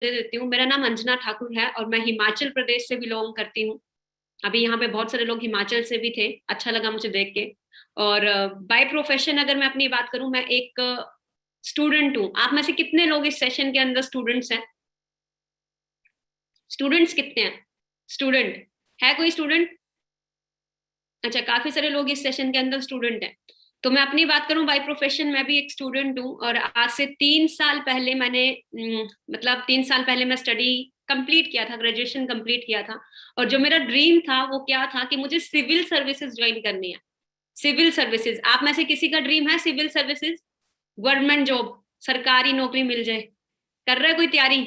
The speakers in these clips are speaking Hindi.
देती हूँ। मेरा नाम अंजना ठाकुर है और मैं हिमाचल प्रदेश से बिलोंग करती हूँ। अभी यहाँ पे बहुत सारे लोग हिमाचल से भी थे, अच्छा लगा मुझे देख के। और बाय प्रोफेशन अगर मैं अपनी बात करूँ, मैं एक स्टूडेंट हूँ। आप में से कितने लोग इस सेशन के अंदर स्टूडेंट्स हैं? स्टूडेंट्स कितने हैं? स्टूडेंट है कोई स्टूडेंट? अच्छा, काफी सारे लोग इस सेशन के अंदर स्टूडेंट हैं। तो मैं अपनी बात करूं, बाय प्रोफेशन मैं भी एक स्टूडेंट हूं और आज से 3 साल पहले मैंने मतलब 3 साल पहले मैं स्टडी कंप्लीट किया था, ग्रेजुएशन कंप्लीट किया था। और जो मेरा ड्रीम था वो क्या था कि मुझे सिविल सर्विसेज ज्वाइन करनी है। सिविल सर्विसेज, आप में से किसी का ड्रीम है सिविल सर्विसेज? गवर्नमेंट जॉब, सरकारी नौकरी मिल जाए, कर रहा है कोई तैयारी?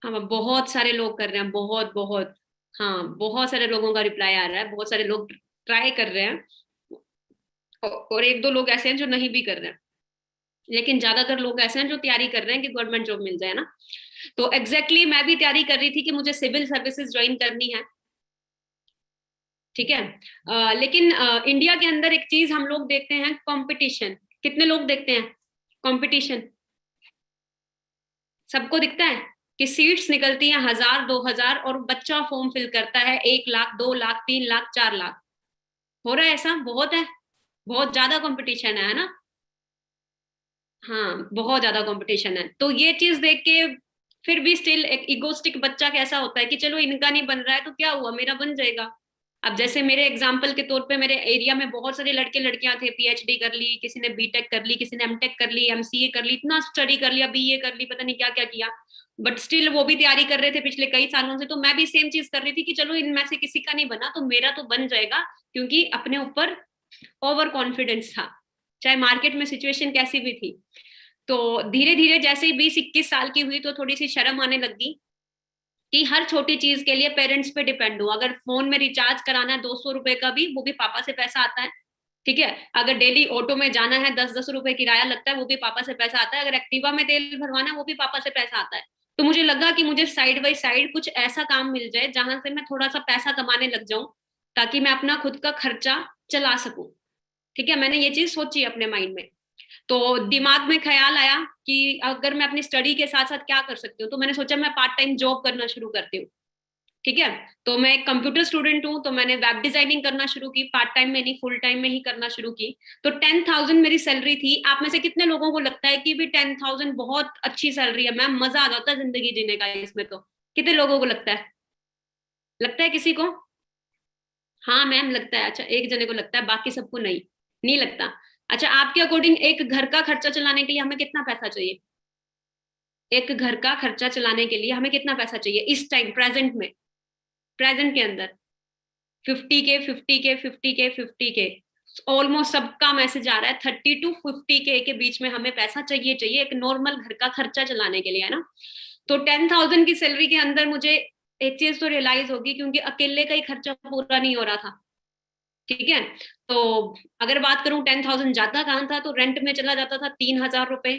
हाँ, बहुत सारे लोग कर रहे हैं, बहुत बहुत। हाँ, बहुत सारे लोगों का रिप्लाई आ रहा है, बहुत सारे लोग ट्राई कर रहे हैं। और एक दो लोग ऐसे हैं जो नहीं भी कर रहे हैं, लेकिन ज्यादातर लोग ऐसे हैं जो तैयारी कर रहे हैं कि गवर्नमेंट जॉब मिल जाए ना। तो एग्जैक्टली मैं भी तैयारी कर रही थी कि मुझे सिविल सर्विसेज ज्वाइन करनी है। ठीक है। लेकिन इंडिया के अंदर एक चीज हम लोग देखते हैं, कंपटीशन। कितने लोग देखते हैं कंपटीशन? सबको दिखता है कि सीट्स निकलती हैं 1000 2000 और बच्चा फॉर्म फिल करता है 1 लाख 2 लाख 3 लाख 4 लाख। हो रहा है ऐसा? बहुत है, बहुत ज्यादा कंपटीशन है ना। हाँ, बहुत ज्यादा कंपटीशन है। तो ये चीज देख के फिर भी स्टिल एक इगोस्टिक बच्चा कैसा होता है कि चलो इनका नहीं बन रहा है तो क्या हुआ, मेरा बन जाएगा। अब जैसे मेरे एग्जाम्पल के तौर पे, मेरे एरिया में बहुत सारे लड़के लड़कियां थे, पीएचडी कर ली, किसी ने बीटेक कर ली, किसी ने एमटेक कर ली, एमसीए कर ली, इतना स्टडी कर लिया, बीए कर ली, पता नहीं क्या क्या किया। बट स्टिल वो भी तैयारी कर रहे थे पिछले कई सालों से। तो मैं भी सेम चीज कर रही थी कि चलो इनमें से किसी का नहीं बना तो मेरा तो बन जाएगा, क्योंकि अपने ऊपर ओवर कॉन्फिडेंस था, चाहे मार्केट में सिचुएशन कैसी भी थी। तो धीरे धीरे जैसे ही 20 21 साल की हुई तो थोड़ी सी शर्म आने लगी कि हर छोटी चीज के लिए पेरेंट्स पे डिपेंड हूँ। अगर फोन में रिचार्ज कराना है 200 रुपए का भी, वो भी पापा से पैसा आता है। ठीक है। अगर डेली ऑटो में जाना है 10 10 रुपए किराया लगता है, वो भी पापा से पैसा आता है। अगर एक्टिवा में तेल भरवाना है वो भी पापा से पैसा आता है। तो मुझे लगा कि मुझे साइड बाई साइड कुछ ऐसा काम मिल जाए जहां से मैं थोड़ा सा पैसा कमाने लग जाऊं, ताकि मैं अपना खुद का खर्चा चला सकूं। ठीक है, मैंने ये चीज सोची अपने माइंड में। तो दिमाग में ख्याल आया कि अगर मैं अपनी स्टडी के साथ साथ क्या कर सकती हूँ, तो मैंने सोचा मैं पार्ट टाइम जॉब करना शुरू करती हूँ। ठीक है। तो मैं एक कंप्यूटर स्टूडेंट हूँ, तो मैंने वेब डिजाइनिंग करना शुरू की, पार्ट टाइम में नहीं फुल टाइम में ही करना शुरू की। तो 10,000 मेरी सैलरी थी। आप में से कितने लोगों को लगता है कि भी 10,000 बहुत अच्छी सैलरी है, मैम मजा आ जाता है जिंदगी जीने का इसमें? तो कितने लोगों को लगता है? लगता है किसी को? हाँ मैम लगता है। अच्छा, एक जने को लगता है, बाकी सबको नहीं, नहीं लगता। अच्छा, आपके अकॉर्डिंग एक घर का खर्चा चलाने के लिए हमें कितना पैसा चाहिए? एक घर का खर्चा चलाने के लिए हमें कितना पैसा चाहिए इस टाइम, प्रेजेंट में, प्रेजेंट के अंदर? 50K 50K 50K 50K। Almost सबका मैसेज आ रहा है 30 to 50K के बीच में हमें पैसा चाहिए, चाहिए एक नॉर्मल घर का खर्चा चलाने के लिए, है ना। तो 10,000 की सैलरी के अंदर मुझे एक चीज तो रियलाइज होगी, क्योंकि अकेले का ही खर्चा पूरा नहीं हो रहा था। ठीक है। तो अगर बात करूं 10,000 जाता कहाँ था, तो रेंट में चला जाता था 3,000 रुपए।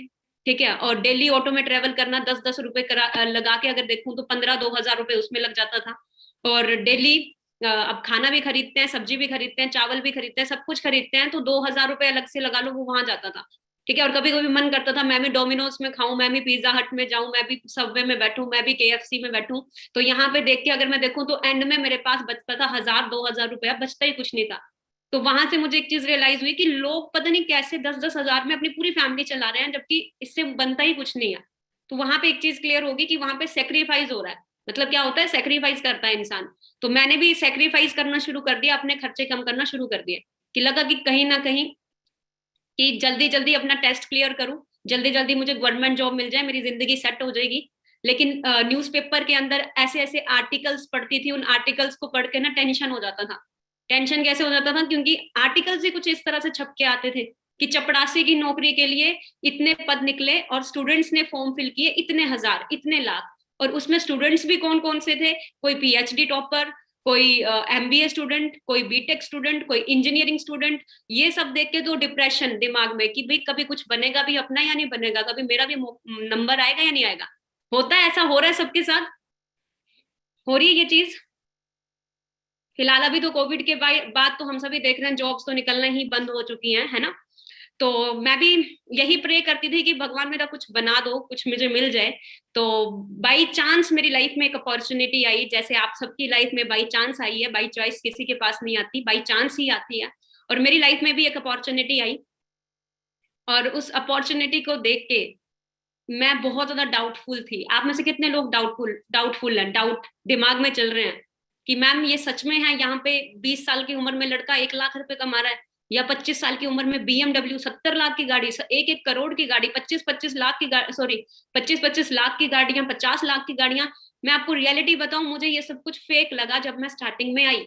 ठीक है। और डेली ऑटो में ट्रेवल करना 10 10 रुपए लगा के अगर देखूं तो 15 2 हजार रुपए उसमें लग जाता था। और डेली अब खाना भी खरीदते हैं, सब्जी भी खरीदते हैं, चावल भी खरीदते हैं, सब कुछ खरीदते हैं, तो 2,000 रुपए अलग से लगा लो, वो वहां जाता था। ठीक है। और कभी कभी मन करता था मैं भी डोमिनोज में खाऊं, मैं भी पिज्जा हट में जाऊं, मैं भी सबवे में बैठूं, मैं भी केएफसी में बैठूं। तो यहाँ पे देख के अगर मैं देखूं तो एंड में मेरे पास बचता था 1000 2000 रुपया, बचता ही कुछ नहीं था। तो वहां से मुझे एक चीज रियलाइज हुई कि लोग पता नहीं कैसे 10 10 हजार में अपनी पूरी फैमिली चला रहे हैं, जबकि इससे बनता ही कुछ नहीं है। तो वहां पे एक चीज क्लियर होगी कि वहां पे सेक्रीफाइस हो रहा है। मतलब क्या होता है, सेक्रीफाइस करता है इंसान। तो मैंने भी सेक्रीफाइस करना शुरू कर दिया, अपने खर्चे कम करना शुरू कर दिए। कि लगा कि कहीं ना कहीं कि जल्दी जल्दी अपना टेस्ट क्लियर करूं, जल्दी जल्दी मुझे गवर्नमेंट जॉब मिल जाए, मेरी जिंदगी सेट हो जाएगी। लेकिन न्यूज़पेपर के अंदर ऐसे ऐसे आर्टिकल्स पढ़ती थी, उन आर्टिकल्स को पढ़ के ना टेंशन हो जाता था। टेंशन कैसे हो जाता था, क्योंकि आर्टिकल्स ही कुछ इस तरह से छप के आते थे कि चपड़ासी की नौकरी के लिए इतने पद निकले और स्टूडेंट्स ने फॉर्म फिल किए इतने हजार इतने लाख। और उसमें स्टूडेंट्स भी कौन कौन से थे? कोई पीएचडी टॉपर, कोई एमबीए स्टूडेंट, कोई बीटेक स्टूडेंट, कोई इंजीनियरिंग स्टूडेंट। ये सब देख के तो डिप्रेशन दिमाग में कि भाई कभी कुछ बनेगा भी अपना या नहीं बनेगा, कभी मेरा भी नंबर आएगा या नहीं आएगा। होता है ऐसा, हो रहा है सबके साथ, हो रही है ये चीज। फिलहाल अभी तो कोविड के बाद तो हम सभी देख रहे हैं जॉब्स तो निकलना ही बंद हो चुकी हैं, है ना। तो मैं भी यही प्रे करती थी कि भगवान मेरा कुछ बना दो, कुछ मुझे मिल जाए। तो बाई चांस मेरी लाइफ में एक अपॉर्चुनिटी आई, जैसे आप सबकी लाइफ में बाई चांस आई है, बाई चॉइस किसी के पास नहीं आती, बाई चांस ही आती है। और मेरी लाइफ में भी एक अपॉर्चुनिटी आई, और उस अपॉर्चुनिटी को देख के मैं बहुत ज्यादा डाउटफुल थी। आप में से कितने लोग डाउटफुल हैं, डाउट दिमाग में चल रहे हैं कि मैम ये सच में है, यहाँ पे 20 साल की उम्र में लड़का 1 लाख रुपए कमा रहा है, या 25 साल की उम्र में BMW 70 लाख की गाड़ी, 1-1 करोड़ की गाड़ी, 25-25 लाख की गाड़ी, सॉरी 25-25 लाख की गाड़ियां, 50 लाख की गाड़ियां। मैं आपको रियलिटी बताऊं, मुझे ये सब कुछ फेक लगा जब मैं स्टार्टिंग में आई।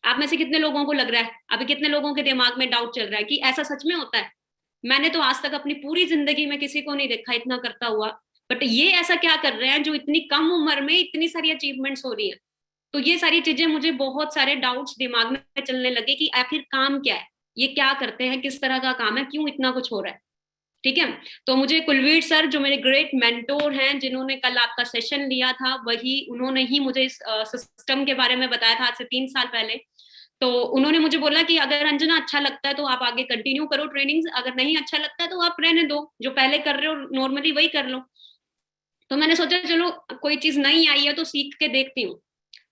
आप में से कितने लोगों को लग रहा है, अभी कितने लोगों के दिमाग में डाउट चल रहा है कि ऐसा सच में होता है? मैंने तो आज तक अपनी पूरी जिंदगी में किसी को नहीं देखा इतना करता हुआ, बट ये ऐसा क्या कर रहे हैं जो इतनी कम उम्र में इतनी सारी अचीवमेंट्स हो रही हैं। तो ये सारी चीजें, मुझे बहुत सारे डाउट्स दिमाग में चलने लगे कि आखिर काम क्या है, ये क्या करते हैं, किस तरह का काम है, क्यों इतना कुछ हो रहा है। ठीक है। तो मुझे कुलवीर सर, जो मेरे ग्रेट मेंटोर हैं, जिन्होंने कल आपका सेशन लिया था, वही उन्होंने ही मुझे इस सिस्टम के बारे में बताया था आज से 3 साल पहले। तो उन्होंने मुझे बोला कि अगर अंजना अच्छा लगता है तो आप आगे कंटिन्यू करो ट्रेनिंग्स, अगर नहीं अच्छा लगता है तो आप रहने दो, जो पहले कर रहे हो नॉर्मली वही कर लो। तो मैंने सोचा चलो कोई चीज नहीं आई है तो सीख के देखती हूँ।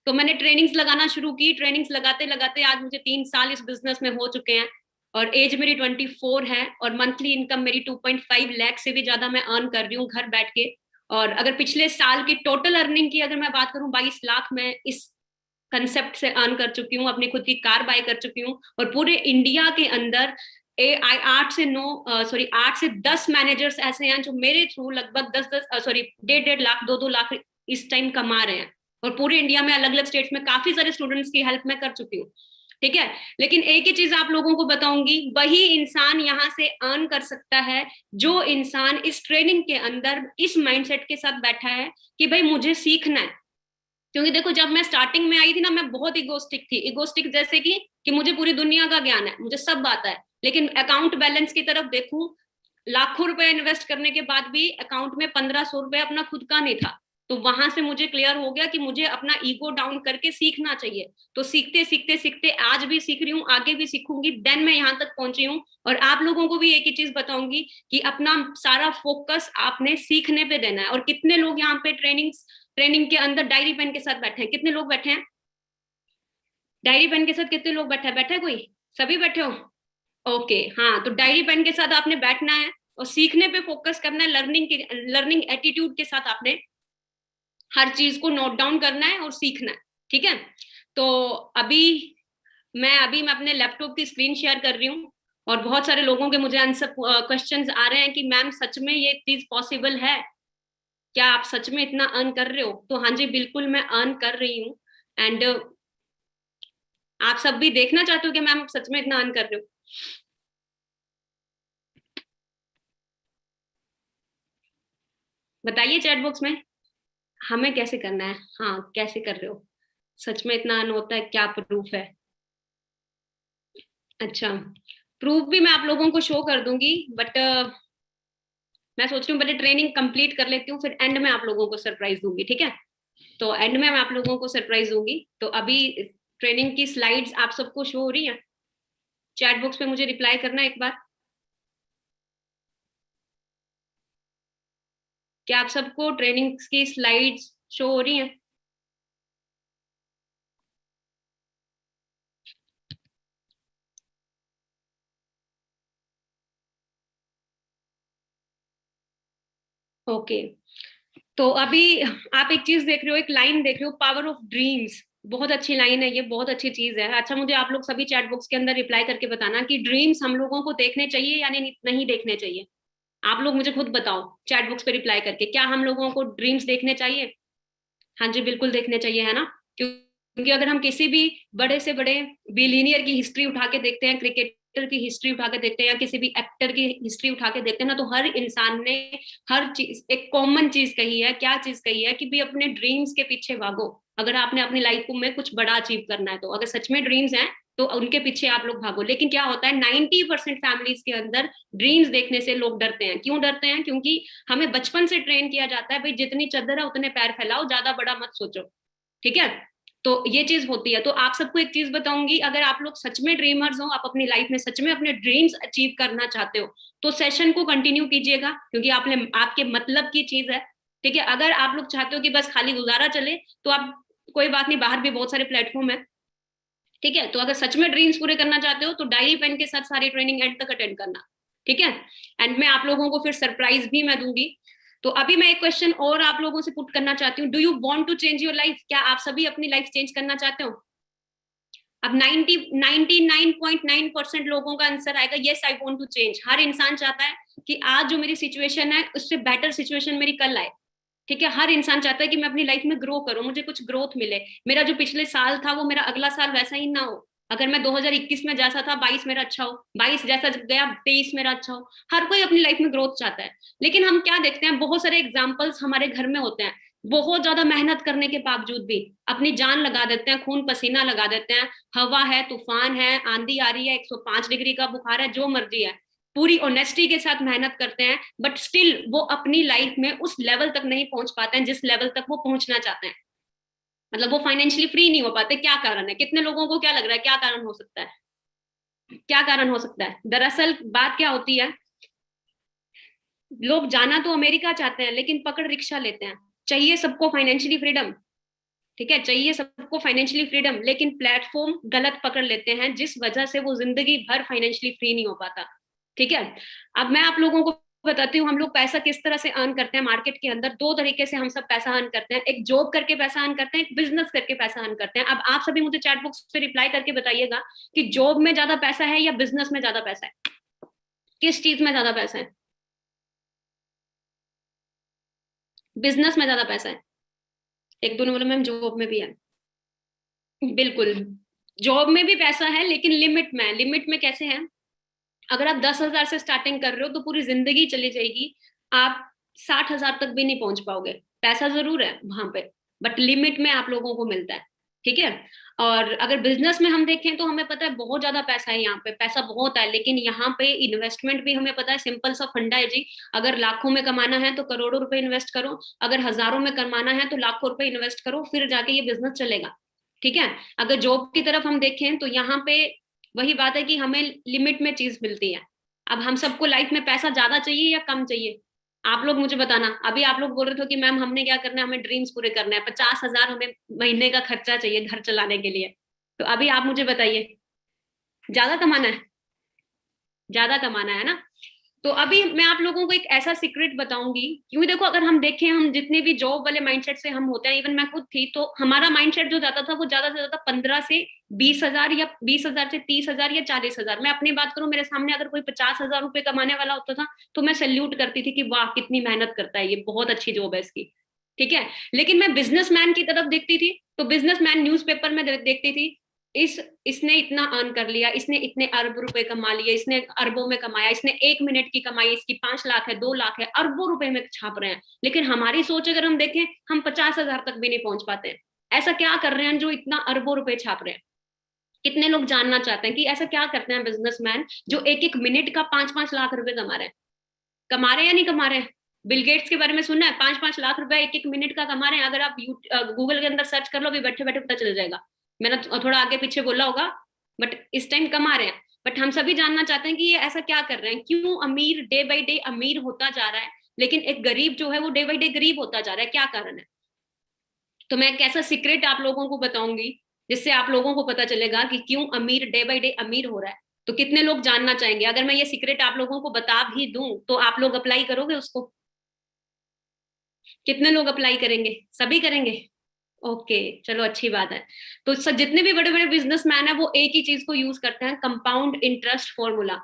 तो मैंने ट्रेनिंग्स लगाना शुरू की, ट्रेनिंग्स लगाते लगाते आज मुझे 3 साल इस बिजनेस में हो चुके हैं, और एज मेरी 24 है, और मंथली इनकम मेरी 2.5 लाख से भी ज्यादा मैं अर्न कर रही हूँ घर बैठ के। और अगर पिछले साल की टोटल अर्निंग की अगर मैं बात करूँ, 22 लाख मैं इस कंसेप्ट से अर्न कर चुकी हूँ, अपनी खुद की कार बाय कर चुकी हूँ। और पूरे इंडिया के अंदर 8 से 10 मैनेजर्स ऐसे हैं जो मेरे थ्रू लगभग 1.5 लाख 2-2 लाख इस टाइम कमा रहे हैं। और पूरे इंडिया में अलग अलग स्टेट्स में काफी सारे स्टूडेंट्स की हेल्प मैं कर चुकी हूँ। ठीक है। लेकिन एक ही चीज आप लोगों को बताऊंगी, वही इंसान यहाँ से अर्न कर सकता है जो इंसान इस ट्रेनिंग के अंदर इस माइंडसेट के साथ बैठा है कि भाई मुझे सीखना है। क्योंकि देखो, जब मैं स्टार्टिंग में आई थी ना, मैं बहुत इगोस्टिक थी। इगोस्टिक जैसे कि मुझे पूरी दुनिया का ज्ञान है, मुझे सब आता है, लेकिन अकाउंट बैलेंस की तरफ देखूं, लाखों रुपए इन्वेस्ट करने के बाद भी अकाउंट में 1500 रुपए अपना खुद का नहीं था। तो वहां से मुझे क्लियर हो गया कि मुझे अपना ईगो डाउन करके सीखना चाहिए। तो सीखते सीखते सीखते आज भी सीख रही हूँ, आगे भी सीखूंगी, देन मैं यहाँ तक पहुंची हूँ। और आप लोगों को भी एक ही चीज बताऊंगी कि अपना सारा फोकस आपने सीखने पे देना है। और कितने लोग यहाँ पे ट्रेनिंग के अंदर डायरी पेन के साथ बैठे हैं? कितने लोग बैठे हैं डायरी पेन के साथ? कितने लोग बैठा है कोई? सभी बैठे हो? ओके, हाँ। तो डायरी पेन के साथ आपने बैठना है और सीखने पे फोकस करना है, लर्निंग एटीट्यूड के साथ आपने हर चीज को नोट डाउन करना है और सीखना है। ठीक है। तो अभी मैं अपने लैपटॉप की स्क्रीन शेयर कर रही हूँ, और बहुत सारे लोगों के मुझे आंसर क्वेश्चंस आ रहे हैं कि मैम सच में ये चीज पॉसिबल है? क्या आप सच में इतना अर्न कर रहे हो? तो हाँ जी, बिल्कुल मैं अर्न कर रही हूँ। एंड आप सब भी देखना चाहते हो कि मैम सच में इतना अर्न कर रहे हो? बताइए चैट बॉक्स में, हमें कैसे करना है, हाँ कैसे कर रहे हो, सच में इतना अर्न होता है, क्या प्रूफ है? अच्छा, प्रूफ भी मैं आप लोगों को शो कर दूंगी, बट मैं सोच रही हूँ पहले ट्रेनिंग कंप्लीट कर लेती हूँ, फिर एंड में आप लोगों को सरप्राइज दूंगी। ठीक है। तो एंड में मैं आप लोगों को सरप्राइज दूंगी। तो अभी ट्रेनिंग की स्लाइड्स आप सबको शो हो रही हैं? चैट बॉक्स पे मुझे रिप्लाई करना एक बार। क्या आप सबको ट्रेनिंग की स्लाइड्स शो हो रही हैं? ओके। तो अभी आप एक चीज देख रहे हो, एक लाइन देख रहे हो, पावर ऑफ ड्रीम्स। बहुत अच्छी लाइन है ये, बहुत अच्छी चीज है। अच्छा, मुझे आप लोग सभी चैट बॉक्स के अंदर रिप्लाई करके बताना कि ड्रीम्स हम लोगों को देखने चाहिए या नहीं देखने चाहिए। आप लोग मुझे खुद बताओ चैट बॉक्स पे रिप्लाई करके, क्या हम लोगों को ड्रीम्स देखने चाहिए? हाँ जी, बिल्कुल देखने चाहिए, है ना? क्योंकि अगर हम किसी भी बड़े से बड़े बिलीनियर की हिस्ट्री उठा के देखते हैं, क्रिकेटर की हिस्ट्री उठा के देखते हैं, या किसी भी एक्टर की हिस्ट्री उठा के देखते हैं ना, तो हर इंसान ने हर चीज, एक कॉमन चीज कही है। क्या चीज कही है? कि भी अपने ड्रीम्स के पीछे भागो। अगर आपने अपनी लाइफ में कुछ बड़ा अचीव करना है, तो अगर सच में ड्रीम्स हैं तो उनके पीछे आप लोग भागो। लेकिन क्या होता है, 90% फैमिलीज के अंदर ड्रीम्स देखने से लोग डरते हैं। क्यों डरते हैं? क्योंकि हमें बचपन से ट्रेन किया जाता है, भाई जितनी चद्दर है उतने पैर फैलाओ, ज्यादा बड़ा मत सोचो। ठीक है। तो ये चीज होती है। तो आप सबको एक चीज बताऊंगी, अगर आप लोग सच में ड्रीमर्स हो, आप अपनी लाइफ में सच में अपने ड्रीम्स अचीव करना चाहते हो, तो सेशन को कंटिन्यू कीजिएगा, क्योंकि आपने आपके मतलब की चीज है। ठीक है, अगर आप लोग चाहते हो कि बस खाली गुजारा चले, तो आप कोई बात नहीं, बाहर भी बहुत सारे प्लेटफॉर्म है। ठीक है, तो अगर सच में ड्रीम्स पूरे करना चाहते हो तो डायरी पेन के साथ सारी ट्रेनिंग एंड तक अटेंड करना। ठीक है, एंड मैं आप लोगों को फिर सरप्राइज भी मैं दूंगी। तो अभी मैं एक क्वेश्चन और आप लोगों से पुट करना चाहती हूँ, do you want to change your life? क्या आप सभी अपनी लाइफ चेंज करना चाहते हो? अब 99.9% लोगों का आंसर आएगा yes I want to change. हर इंसान चाहता है कि आज जो मेरी सिचुएशन है उससे बेटर सिचुएशन मेरी कल आए। ठीक है, हर इंसान चाहता है कि मैं अपनी लाइफ में ग्रो करूं, मुझे कुछ ग्रोथ मिले, मेरा जो पिछले साल था वो मेरा अगला साल वैसा ही ना हो। अगर मैं 2021 में जैसा था 22 मेरा अच्छा हो, 22 जैसा गया 23 मेरा अच्छा हो। हर कोई अपनी लाइफ में ग्रोथ चाहता है। लेकिन हम क्या देखते हैं, बहुत सारे एग्जाम्पल्स हमारे घर में होते हैं, बहुत ज्यादा मेहनत करने के बावजूद भी अपनी जान लगा देते हैं, खून पसीना लगा देते हैं, हवा है, तूफान है, आंधी आ रही है, 105 डिग्री का बुखार है, जो मर्जी है, पूरी ऑनेस्टी के साथ मेहनत करते हैं, बट स्टिल वो अपनी लाइफ में उस लेवल तक नहीं पहुंच पाते हैं जिस लेवल तक वो पहुंचना चाहते हैं। मतलब वो फाइनेंशियली फ्री नहीं हो पाते। क्या कारण है? कितने लोगों को क्या लग रहा है क्या कारण हो सकता है? क्या कारण हो सकता है? दरअसल बात क्या होती है, लोग जाना तो अमेरिका चाहते हैं लेकिन पकड़ रिक्शा लेते हैं। चाहिए सबको फाइनेंशियली फ्रीडम, ठीक है, चाहिए सबको फाइनेंशियली फ्रीडम, लेकिन प्लेटफॉर्म गलत पकड़ लेते हैं जिस वजह से वो जिंदगी भर फाइनेंशियली फ्री नहीं हो पाता। ठीक है, अब मैं आप लोगों को बताती हूँ हम लोग पैसा किस तरह से अर्न करते हैं मार्केट के अंदर। दो तरीके से हम सब पैसा अर्न करते हैं, एक जॉब करके पैसा अर्न करते हैं, एक बिजनेस करके पैसा अर्न करते हैं। अब आप सभी मुझे चैट बॉक्स पे रिप्लाई करके बताइएगा कि जॉब में ज्यादा पैसा है या बिजनेस में ज्यादा पैसा है? किस चीज में ज्यादा पैसा है? बिजनेस में ज्यादा पैसा है। एक दो ने बोला मैम जॉब में भी है। बिल्कुल, जॉब में भी पैसा है लेकिन लिमिट में। लिमिट में कैसे है? अगर आप 10,000 से स्टार्टिंग कर रहे हो तो पूरी जिंदगी चली जाएगी, आप 60,000 तक भी नहीं पहुंच पाओगे। पैसा जरूर है वहां पे, बट लिमिट में आप लोगों को मिलता है। ठीक है, और अगर बिजनेस में हम देखें तो हमें पता है बहुत ज्यादा पैसा है, यहाँ पे पैसा बहुत है, लेकिन यहाँ पे इन्वेस्टमेंट भी हमें पता है, सिंपल सा फंडा है जी। अगर लाखों में कमाना है तो करोड़ों रुपए इन्वेस्ट करो, अगर हजारों में कमाना है तो लाखों रुपए इन्वेस्ट करो, फिर जाके ये बिजनेस चलेगा। ठीक है, अगर जॉब की तरफ हम देखें तो यहाँ पे वही बात है कि हमें लिमिट में चीज मिलती है। अब हम सबको लाइफ में पैसा ज्यादा चाहिए या कम चाहिए? आप लोग मुझे बताना। अभी आप लोग बोल रहे थे कि मैम हमने क्या करना है, हमें ड्रीम्स पूरे करने हैं, 50,000 हमें महीने का खर्चा चाहिए घर चलाने के लिए। तो अभी आप मुझे बताइए, ज्यादा कमाना है? ज्यादा कमाना है ना? तो अभी मैं आप लोगों को एक ऐसा सीक्रेट बताऊंगी, क्योंकि देखो अगर हम देखें, हम जितने भी जॉब वाले माइंडसेट से हम होते हैं, इवन मैं खुद थी, तो हमारा माइंडसेट जो जाता था वो ज्यादा से ज्यादा 15 से 20,000 या 20,000 से 30,000 या 40,000। मैं अपनी बात करूं, मेरे सामने अगर कोई 50,000 रुपए कमाने वाला होता था तो मैं सैल्यूट करती थी कि वाह कितनी मेहनत करता है, ये बहुत अच्छी जॉब है इसकी। ठीक है, लेकिन मैं बिजनेसमैन की तरफ देखती थी तो बिजनेसमैन न्यूज़पेपर में देखती थी, इस इसने इतना अर्न कर लिया, इसने इतने अरब रुपए कमा लिए, इसने अरबों में कमाया, इसने 1 मिनट की कमाई इसकी 5 लाख है, 2 लाख है, अरबों रुपए में छाप रहे हैं। लेकिन हमारी सोच अगर हम देखें, हम 50,000 तक भी नहीं पहुंच पाते हैं। ऐसा क्या कर रहे हैं जो इतना अरबों रुपए छाप रहे हैं? कितने लोग जानना चाहते हैं कि ऐसा क्या करते हैं बिजनेसमैन जो एक एक मिनट का 5-5 लाख रुपए कमा रहे हैं? कमा रहे हैं या नहीं कमा रहे हैं? बिल गेट्स के बारे में सुनना है, 5-5 लाख रुपए एक एक मिनट का कमा रहे हैं। अगर आप गूगल के अंदर सर्च कर लो, अभी बैठे बैठे पता चल जाएगा। मैंने थोड़ा आगे पीछे बोला होगा, बट इस टाइम कमा रहे हैं। बट हम सभी जानना चाहते हैं कि ये ऐसा क्या कर रहे हैं, क्यों अमीर डे बाई डे अमीर होता जा रहा है, लेकिन एक गरीब जो है वो डे बाई डे गरीब होता जा रहा है? क्या कारण है? तो मैं एक ऐसा सीक्रेट आप लोगों को बताऊंगी जिससे आप लोगों को पता चलेगा कि क्यों अमीर डे बाई डे अमीर हो रहा है। तो कितने लोग जानना चाहेंगे? अगर मैं ये सीक्रेट आप लोगों को बता भी दूं तो आप लोग अप्लाई करोगे उसको? कितने लोग अप्लाई करेंगे? सभी करेंगे? ओके, चलो अच्छी बात है। तो जितने भी बड़े बड़े बिजनेसमैन है वो एक ही चीज को यूज करते हैं, कंपाउंड इंटरेस्ट फॉर्मूला।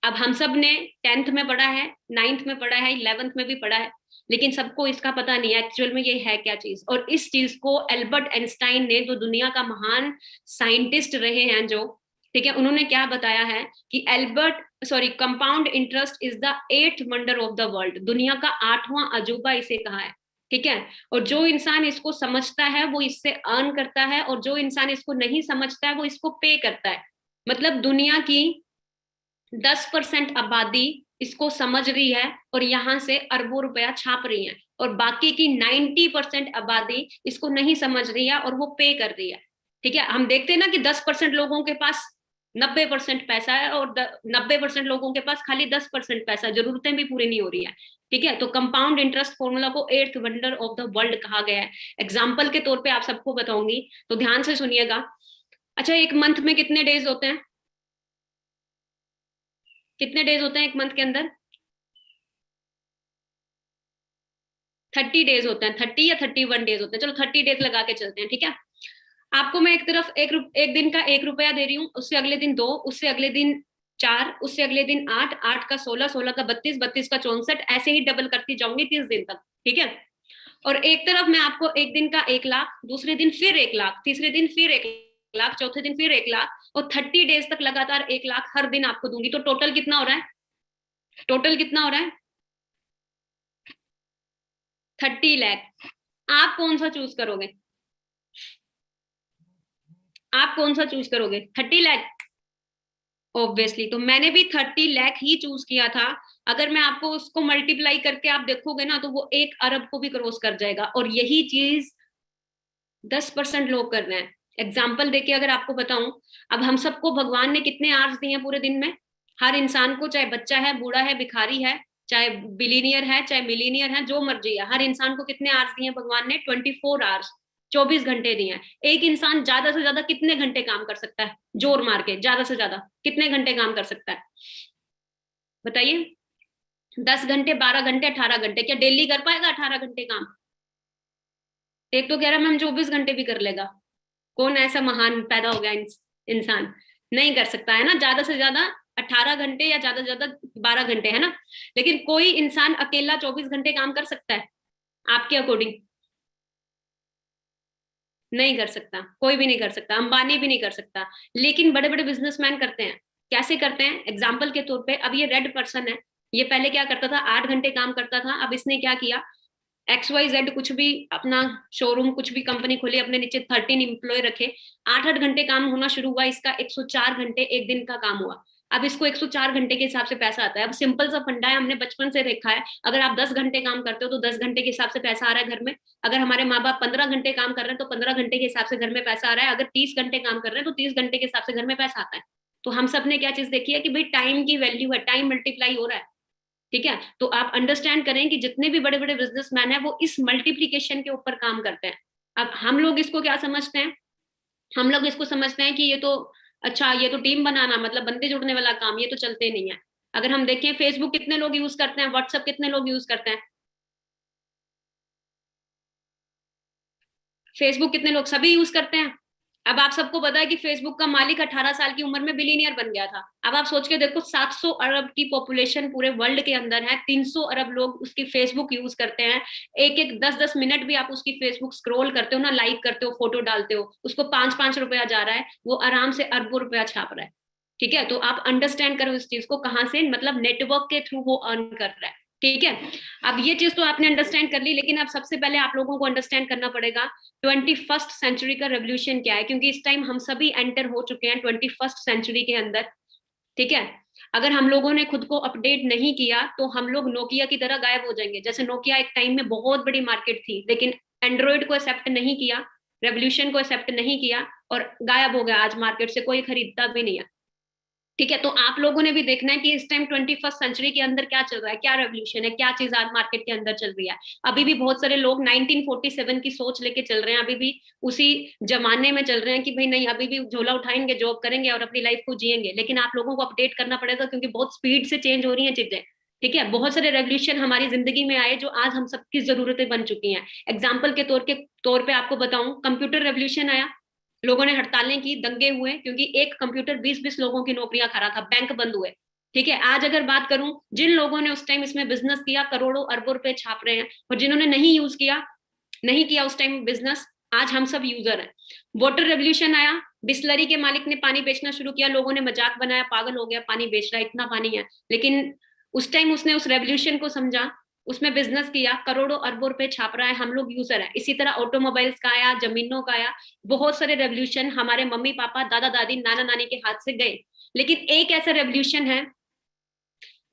अब हम सब ने 10th में पढ़ा है, 9th में पढ़ा है, 11th में भी पढ़ा है, लेकिन सबको इसका पता नहीं है एक्चुअल में ये है क्या चीज। और इस चीज को एल्बर्ट आइंस्टाइन ने, जो दुनिया का महान साइंटिस्ट रहे हैं जो, ठीक है, उन्होंने क्या बताया है कि compound interest is the 8th wonder of the world. दुनिया का 8वां अजूबा इसे कहा है। ठीक है, और जो इंसान इसको समझता है वो इससे अर्न करता है, और जो इंसान इसको नहीं समझता है वो इसको पे करता है। मतलब दुनिया की 10% आबादी इसको समझ रही है और यहाँ से अरबों रुपया छाप रही है, और बाकी की 90% आबादी इसको नहीं समझ रही है और वो पे कर रही है। ठीक है, हम देखते हैं ना कि 10% लोगों के पास 90% पैसा है और 90% लोगों के पास खाली 10% पैसा, जरूरतें भी पूरी नहीं हो रही है। ठीक है, तो कंपाउंड इंटरेस्ट फॉर्मूला को 8th wonder of the world कहा गया है। एग्जाम्पल के तौर पे आप सबको बताऊंगी, तो ध्यान से सुनिएगा। अच्छा, एक मंथ में कितने डेज होते हैं? कितने डेज होते हैं एक मंथ के अंदर? 30 डेज होते हैं, 30 या 31 डेज होते हैं, चलो 30 डेज लगा के चलते हैं। ठीक है, आपको मैं एक तरफ एक दिन का 1 रुपया दे रही हूँ, उससे अगले दिन 2, उससे अगले दिन 4, उससे अगले दिन 8, 8 का 16, 16 का 32, 32 का 64, ऐसे ही डबल करती जाऊंगी 30 दिन तक। ठीक है, और एक तरफ मैं आपको एक दिन का 1 लाख, दूसरे दिन फिर 1 लाख, तीसरे दिन फिर 1 लाख, चौथे दिन फिर 1 लाख, और 30 डेज तक लगातार 1 लाख हर दिन आपको दूंगी। तो टोटल कितना हो रहा है? टोटल कितना हो रहा है? 30 लाख। आप कौन सा चूज करोगे? आप कौन सा चूज करोगे? 30 लाख? ऑब्वियसली, तो मैंने भी 30 लाख ही चूज किया था। अगर मैं आपको उसको मल्टीप्लाई करके आप देखोगे ना, तो वो 1 अरब को भी क्रॉस कर जाएगा, और यही चीज 10% लोग कर रहे हैं। एग्जाम्पल देके अगर आपको बताऊं, अब हम सबको भगवान ने कितने आवर्स दिए हैं पूरे दिन में? हर इंसान को, चाहे बच्चा है, बूढ़ा है, भिखारी है, चाहे बिलीनियर है, चाहे मिलीनियर है, जो मर्जी है, हर इंसान को कितने आवर्स दिए हैं भगवान ने? 24 आवर्स, 24 घंटे दिए हैं। एक इंसान ज्यादा से ज्यादा कितने घंटे काम कर सकता है? जोर मार के ज्यादा से ज्यादा कितने घंटे काम कर सकता है? बताइए। 10 घंटे, 12 घंटे, 18 घंटे? क्या डेली कर पाएगा 18 घंटे काम? एक तो कह रहा है मैम 24 घंटे भी कर लेगा। कौन ऐसा महान पैदा हो गया इंसान? नहीं कर सकता है ना, ज्यादा से ज्यादा 18 घंटे या ज्यादा से ज्यादा 12 घंटे, है ना? लेकिन कोई इंसान अकेला 24 घंटे काम कर सकता है आपके अकॉर्डिंग? नहीं कर सकता, कोई भी नहीं कर सकता, अंबानी भी नहीं कर सकता। लेकिन बड़े बड़े बिजनेसमैन करते हैं। कैसे करते हैं? एग्जाम्पल के तौर पे, अब ये रेड पर्सन है, ये पहले क्या करता था? 8 घंटे काम करता था। अब इसने क्या किया? XYZ कुछ भी अपना शोरूम, कुछ भी कंपनी खोली, अपने नीचे 13 एम्प्लॉय रखे, 8 8 घंटे काम होना शुरू हुआ इसका, 104 घंटे एक दिन का काम हुआ। अब इसको 104 घंटे के हिसाब से पैसा आता है। अब सिंपल सा फंडा है, हमने बचपन से देखा है, अगर आप 10 घंटे काम करते हो तो 10 घंटे के हिसाब से पैसा आ रहा है घर में। अगर हमारे माँ बाप 15 घंटे काम कर रहे हैं तो 15 घंटे के हिसाब से घर में पैसा आ रहा है। अगर 30 घंटे काम कर रहे हैं तो 30 घंटे के हिसाब से घर में पैसा आता है। तो हम सब ने क्या चीज देखी है कि भाई टाइम की वैल्यू है, टाइम मल्टीप्लाई हो रहा है। ठीक है, तो आप अंडरस्टैंड करें कि जितने भी बड़े बड़े बिजनेसमैन हैं वो इस मल्टीप्लीकेशन के ऊपर काम करते हैं। अब हम लोग इसको क्या समझते हैं? हम लोग इसको समझते हैं कि ये तो, अच्छा ये तो टीम बनाना मतलब बंदे जुड़ने वाला काम, ये तो चलते नहीं है। अगर हम देखें, फेसबुक कितने लोग यूज करते हैं? व्हाट्सएप कितने लोग यूज करते हैं? फेसबुक कितने लोग? सभी यूज करते हैं। अब आप सबको पता है कि फेसबुक का मालिक 18 साल की उम्र में बिलीनियर बन गया था। अब आप सोच के देखो, 700 अरब की पॉपुलेशन पूरे वर्ल्ड के अंदर है, 300 अरब लोग उसकी फेसबुक यूज करते हैं। एक एक 10 10 मिनट भी आप उसकी फेसबुक स्क्रॉल करते हो ना, लाइक करते हो, फोटो डालते हो, उसको 5 5 रुपया जा रहा है, वो आराम से अरबों रुपया छाप रहा है। ठीक है, तो आप अंडरस्टैंड करो इस चीज को, कहाँ से, मतलब नेटवर्क के थ्रू वो अर्न कर रहा है। ठीक है, अब ये चीज तो आपने अंडरस्टैंड कर ली, लेकिन अब सबसे पहले आप लोगों को अंडरस्टैंड करना पड़ेगा 21st सेंचुरी का रेवोल्यूशन क्या है, क्योंकि इस टाइम हम सभी एंटर हो चुके हैं 21st सेंचुरी के अंदर। ठीक है, अगर हम लोगों ने खुद को अपडेट नहीं किया तो हम लोग नोकिया की तरह गायब हो जाएंगे। जैसे नोकिया एक टाइम में बहुत बड़ी मार्केट थी, लेकिन एंड्रॉइड को एक्सेप्ट नहीं किया, रेवोल्यूशन को एक्सेप्ट नहीं किया, और गायब हो गया। आज मार्केट से कोई खरीदता भी नहीं है। ठीक है, तो आप लोगों ने भी देखना है कि इस टाइम 21st सेंचुरी के अंदर क्या चल रहा है, क्या रेवोल्यूशन है, क्या चीज आज मार्केट के अंदर चल रही है। अभी भी बहुत सारे लोग 1947 की सोच लेके चल रहे हैं, अभी भी उसी जमाने में चल रहे हैं कि भाई नहीं, अभी भी झोला उठाएंगे, जॉब करेंगे और अपनी लाइफ को जिएंगे। लेकिन आप लोगों को अपडेट करना पड़ेगा, क्योंकि बहुत स्पीड से चेंज हो रही है चीजें। ठीक है, बहुत सारे रेवोल्यूशन हमारी जिंदगी में आए जो आज हम सबकी जरूरतें बन चुकी हैं। एग्जाम्पल के तौर पे आपको बताऊं, कंप्यूटर रेवोल्यूशन आया, लोगों ने हड़तालें की, दंगे हुए, क्योंकि एक कंप्यूटर 20 20 लोगों की नौकरियां खा रहा था, बैंक बंद हुए। ठीक है, आज अगर बात करूं, जिन लोगों ने उस टाइम इसमें बिजनेस किया, करोड़ों अरबों रुपए छाप रहे हैं, और जिन्होंने नहीं यूज किया, नहीं किया उस टाइम बिजनेस, आज हम सब यूजर हैं। वाटर रेवोल्यूशन आया, बिस्लरी के मालिक ने पानी बेचना शुरू किया, लोगों ने मजाक बनाया, पागल हो गया, पानी बेच रहा है, इतना पानी है। लेकिन उस टाइम उसने उस रेवोल्यूशन को समझा, उसमें बिजनेस किया, करोड़ों अरबों रुपए छाप रहा है, हम लोग यूजर है। इसी तरह ऑटोमोबाइल्स का आया, जमीनों का आया, बहुत सारे रेवोल्यूशन हमारे मम्मी पापा, दादा दादी, नाना नानी के हाथ से गए। लेकिन एक ऐसा रेवोल्यूशन है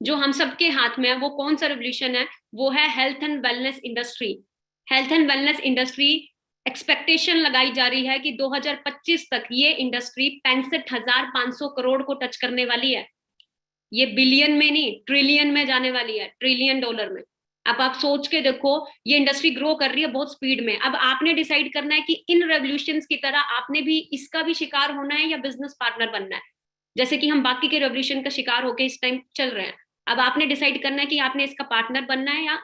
जो हम सबके हाथ में है, वो कौन सा रेवोल्यूशन है? वो है health and wellness industry. Health and wellness industry, expectation लगाई जा रही है कि 2025 तक ये इंडस्ट्री 65,500 करोड़ को टच करने वाली है। ये बिलियन में नहीं, ट्रिलियन में जाने वाली है, ट्रिलियन डॉलर में। अब आप सोच के देखो, ये इंडस्ट्री ग्रो कर रही है बहुत स्पीड में। अब आपने डिसाइड करना है कि इन रेवोल्यूशंस की तरह आपने भी इसका भी शिकार होना है या बिजनेस पार्टनर बनना है, जैसे कि हम बाकी के रेवोल्यूशन का शिकार होके इस टाइम चल रहे हैं। अब आपने डिसाइड करना है कि आपने इसका पार्टनर बनना है या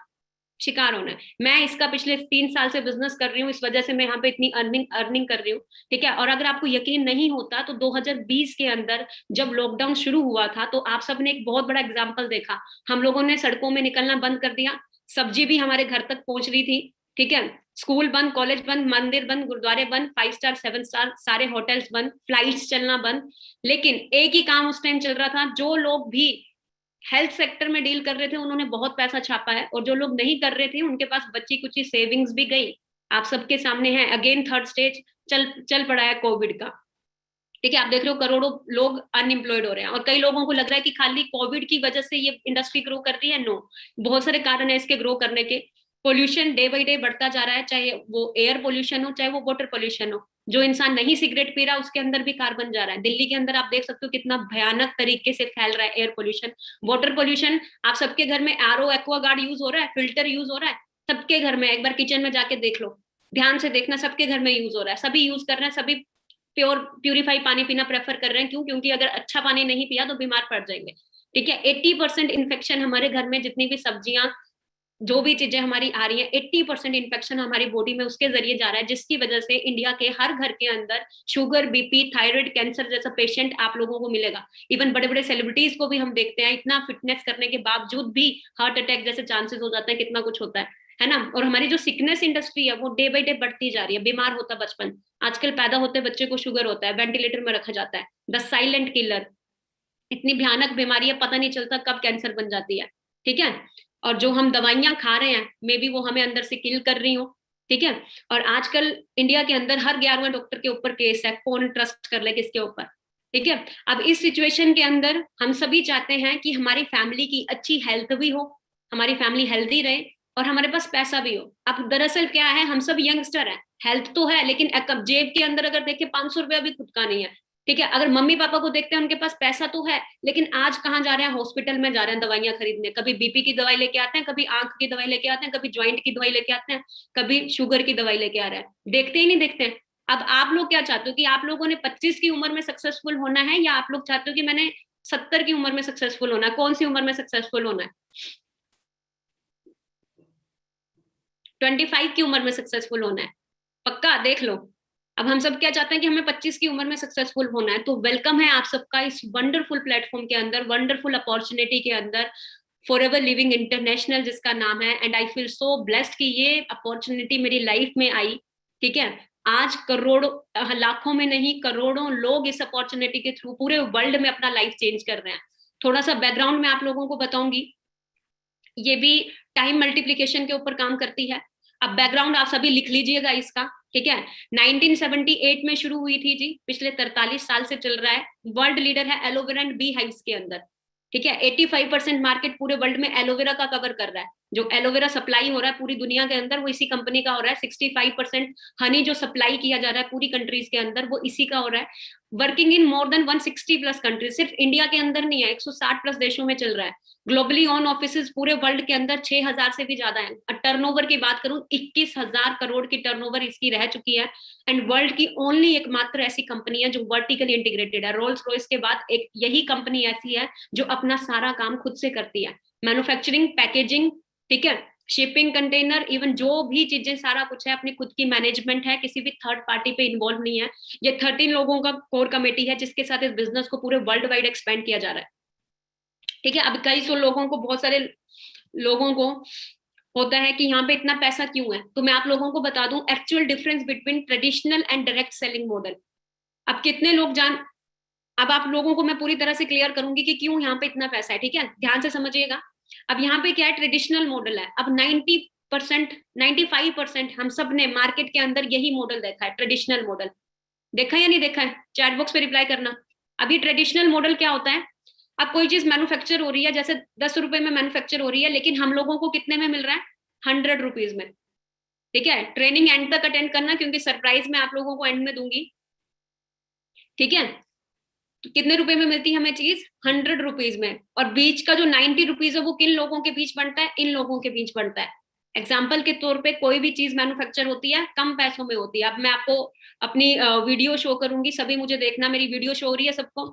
शिकार होना है। मैं इसका पिछले 3 साल से बिजनेस कर रही हूँ, इस वजह से मैं यहाँ पे इतनी अर्निंग कर रही हूँ, ठीक है। और अगर आपको यकीन नहीं होता तो 2020 के अंदर जब लॉकडाउन शुरू हुआ था तो आप सबने एक बहुत बड़ा एग्जाम्पल देखा। हम लोगों ने सड़कों में निकलना बंद कर दिया, सब्जी भी हमारे घर तक पहुंच रही थी, ठीक है। स्कूल बंद, कॉलेज बंद, मंदिर बंद, गुरुद्वारे बंद, 5 स्टार 7 स्टार सारे होटल्स बंद, फ्लाइट्स चलना बंद। लेकिन एक ही काम उस टाइम चल रहा था, जो लोग भी हेल्थ सेक्टर में डील कर रहे थे उन्होंने बहुत पैसा छापा है, और जो लोग नहीं कर रहे थे उनके पास बची कुछ सेविंग्स भी गई। आप सबके सामने है, अगेन थर्ड स्टेज चल पड़ा है कोविड का, ठीक है। आप देख रहे हो करोड़ों लोग अनएम्प्लॉयड हो रहे हैं, और कई लोगों को लग रहा है कि खाली कोविड की वजह से ये इंडस्ट्री ग्रो कर रही है। नो, बहुत सारे कारण है इसके ग्रो करने के। पोल्यूशन डे बाई डे बढ़ता जा रहा है, चाहे वो एयर पोल्यूशन हो चाहे वो वाटर पोल्यूशन हो। जो इंसान नहीं सिगरेट पी रहा उसके अंदर भी कार्बन जा रहा है। दिल्ली के अंदर आप देख सकते हो कितना भयानक तरीके से फैल रहा है एयर पोल्यूशन। वाटर पोल्यूशन, आप सबके घर में आरओ एक्वा गार्ड यूज हो रहा है, फिल्टर यूज हो रहा है सबके घर में। एक बार किचन में जाके देख लो, ध्यान से देखना, सबके घर में यूज हो रहा है, सभी यूज कर रहे हैं, सभी प्यूरिफाई पानी पीना प्रेफर कर रहे हैं। क्यों? क्योंकि अगर अच्छा पानी नहीं पिया तो बीमार पड़ जाएंगे, ठीक है। 80% इन्फेक्शन हमारे घर में, जितनी भी सब्जियां, जो भी चीजें हमारी आ रही है, 80% इन्फेक्शन हमारी बॉडी में उसके जरिए जा रहा है, जिसकी वजह से इंडिया के हर घर के अंदर शुगर, बीपी, थायराइड, कैंसर जैसा पेशेंट आप लोगों को मिलेगा। इवन बड़े बड़े सेलिब्रिटीज को भी हम देखते हैं, इतना फिटनेस करने के बावजूद भी हार्ट अटैक जैसे चांसेस हो जाते हैं, कितना कुछ होता है ना। और हमारी जो सिकनेस इंडस्ट्री है वो डे बाई डे बढ़ती जा रही है। बीमार होता बचपन, आजकल पैदा होते बच्चे को शुगर होता है, वेंटिलेटर में रखा जाता है। द साइलेंट किलर, इतनी भयानक बीमारी है, पता नहीं चलता कब कैंसर बन जाती है, ठीक है। और जो हम दवाइयां खा रहे हैं, मे बी वो हमें अंदर से किल कर रही हो, ठीक है। और आजकल इंडिया के अंदर हर 11वें डॉक्टर के ऊपर केस है, कौन ट्रस्ट कर ले किसके ऊपर, ठीक है। अब इस सिचुएशन के अंदर हम सभी चाहते हैं कि हमारी फैमिली की अच्छी हेल्थ भी हो, हमारी फैमिली हेल्दी रहे, और हमारे पास पैसा भी हो। अब दरअसल क्या है, हम सब यंगस्टर हैं, हेल्थ तो है लेकिन जेब के अंदर अगर देखे 500 रुपया भी खुद का नहीं है, ठीक है। अगर मम्मी पापा को देखते हैं उनके पास पैसा तो है, लेकिन आज कहाँ जा रहे हैं? हॉस्पिटल में जा रहे हैं दवाइयां खरीदने। कभी बीपी की दवाई लेके आते हैं, कभी आंख की दवाई लेके आते हैं, कभी ज्वाइंट की दवाई लेके आते हैं, कभी शुगर की दवाई लेके आ रहे हैं, देखते ही नहीं देखते हैं। अब आप लोग क्या चाहते हो कि आप लोगों ने 25 की उम्र में सक्सेसफुल होना है, या आप लोग चाहते हो कि मैंने 70 की उम्र में सक्सेसफुल होना है? कौन सी उम्र में सक्सेसफुल होना है? 25 की उम्र में सक्सेसफुल होना है, पक्का देख लो। अब हम सब क्या चाहते हैं कि हमें 25 की उम्र में सक्सेसफुल होना है। तो वेलकम है आप सबका इस वंडरफुल प्लेटफॉर्म के अंदर, वंडरफुल अपॉर्चुनिटी के अंदर, फॉरएवर लिविंग इंटरनेशनल जिसका नाम है। And I feel so blessed कि ये अपॉर्चुनिटी मेरी लाइफ में आई, ठीक है। आज करोड़ों, लाखों में नहीं करोड़ों लोग इस अपॉर्चुनिटी के थ्रू पूरे वर्ल्ड में अपना लाइफ चेंज कर रहे हैं। थोड़ा सा बैकग्राउंड में आप लोगों को बताऊंगी, ये भी टाइम मल्टीप्लीकेशन के ऊपर काम करती है। अब बैकग्राउंड आप सभी लिख लीजिएगा इसका, ठीक है। 1978 में शुरू हुई थी जी, पिछले 43 साल से चल रहा है। वर्ल्ड लीडर है एलोवेरा एंड बी हाइव्स के अंदर, ठीक है। 85% मार्केट पूरे वर्ल्ड में एलोवेरा का कवर कर रहा है। जो एलोवेरा सप्लाई हो रहा है पूरी दुनिया के अंदर वो इसी कंपनी का हो रहा है। 65% हनी जो सप्लाई किया जा रहा है पूरी कंट्रीज के अंदर वो इसी का हो रहा है। Working in more than 160 plus countries, सिर्फ इंडिया के अंदर नहीं है, 160 प्लस देशों में चल रहा है। ग्लोबली ऑन ऑफिस पूरे वर्ल्ड के अंदर 6,000 से भी ज्यादा है। टर्नओवर की बात करूं, 21,000 करोड़ की टर्नओवर इसकी रह चुकी है। एंड वर्ल्ड की ओनली एकमात्र ऐसी कंपनी है जो वर्टिकली इंटीग्रेटेड है। रोल्स रॉयस के बाद एक यही कंपनी ऐसी है जो अपना सारा काम खुद से करती है, मैन्युफैक्चरिंग, पैकेजिंग, ठीक है, शिपिंग, कंटेनर, इवन जो भी चीजें सारा कुछ है अपनी खुद की मैनेजमेंट है, किसी भी थर्ड पार्टी पे इन्वॉल्व नहीं है। ये 13 लोगों का कोर कमेटी है जिसके साथ इस बिजनेस को पूरे वर्ल्ड वाइड एक्सपेंड किया जा रहा है, ठीक है। अब कई सौ लोगों को, बहुत सारे लोगों को होता है कि यहाँ पे इतना पैसा क्यों है, तो मैं आप लोगों को बता दूं actual difference between traditional and direct selling model. अब कितने लोग जान, अब आप लोगों को मैं पूरी तरह से क्लियर करूंगी कि क्यों यहाँ पे इतना पैसा है, ठीक है, ध्यान से समझिएगा। अब यहाँ पे क्या है, ट्रेडिशनल मॉडल है। अब 90%, 95% हम सब ने मार्केट के अंदर यही मॉडल देखा है, ट्रेडिशनल मॉडल। देखा या नहीं देखा है? चैट बॉक्स पे रिप्लाई करना। अभी ट्रेडिशनल मॉडल क्या होता है, अब कोई चीज मैन्युफैक्चर हो रही है, जैसे 10 रुपए में मैन्युफैक्चर हो रही है, लेकिन हम लोगों को कितने में मिल रहा है? 100 रुपीज में। ठीक है, ट्रेनिंग एंड तक अटेंड करना, क्योंकि सरप्राइज मैं आप लोगों को एंड में दूंगी। ठीक है, तो कितने रुपए में मिलती है हमें चीज? 100 रुपीज में। और बीच का जो 90 रुपीज है वो किन लोगों के बीच बनता है? इन लोगों के बीच बनता है। एग्जाम्पल के तौर पे कोई भी चीज मैन्युफैक्चर होती है कम पैसों में होती है। अब मैं आपको अपनी वीडियो शो करूंगी, सभी मुझे देखना, मेरी वीडियो शो हो रही है सबको?